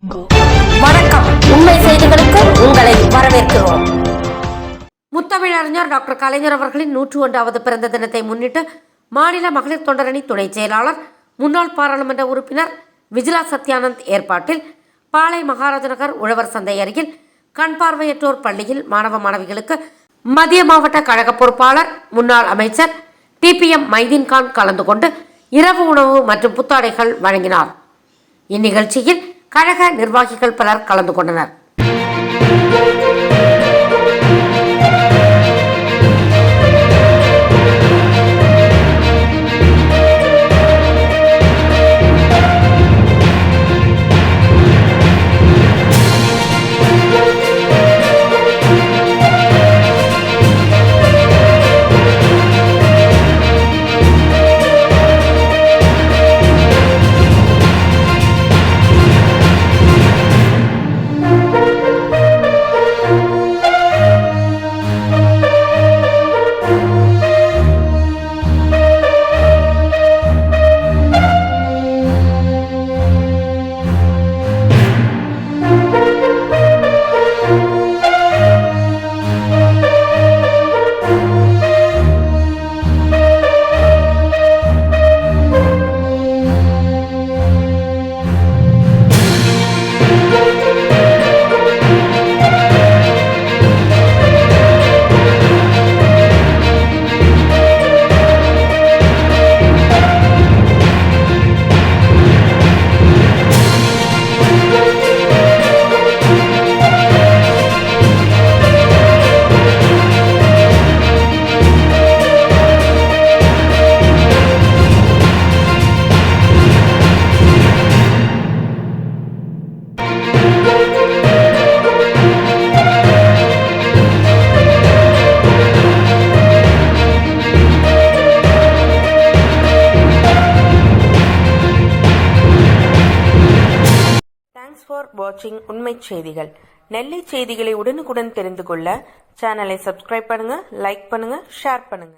வணக்கம். உண்மை செய்திகளுக்கு உங்களை வரவேற்கிறோம். முத்தமிழறிஞர் டாக்டர் கலைஞர் அவர்களின் 101வது பிறந்த தினத்தை முன்னிட்டு மாநில மகளிர் தொண்டரணி துணை செயலாளர் முன்னாள் பாராளுமன்ற உறுப்பினர் விஜிலா சத்யானந்த் ஏற்பாட்டில் பாளை மகாராஜ நகர் உழவர் சந்தை அருகில் கண் பார்வையற்றோர் பள்ளியில் மாணவ மாணவிகளுக்கு மத்திய மாவட்ட கழக பொறுப்பாளர் முன்னாள் அமைச்சர் TPM மைதீன்கான் கலந்து கொண்டு இரவு உணவு மற்றும் புத்தாடைகள் வழங்கினார். இந்நிகழ்ச்சியில் கழக நிர்வாகிகள் பலர் கலந்து கொண்டனர். Thanks for watching உண்மை செய்திகள். நெல்லை செய்திகளை உடனுக்குடன் தெரிந்து கொள்ள சேனலை சப்ஸ்கிரைப் பண்ணுங்க, லைக் பண்ணுங்க, ஷேர் பண்ணுங்க.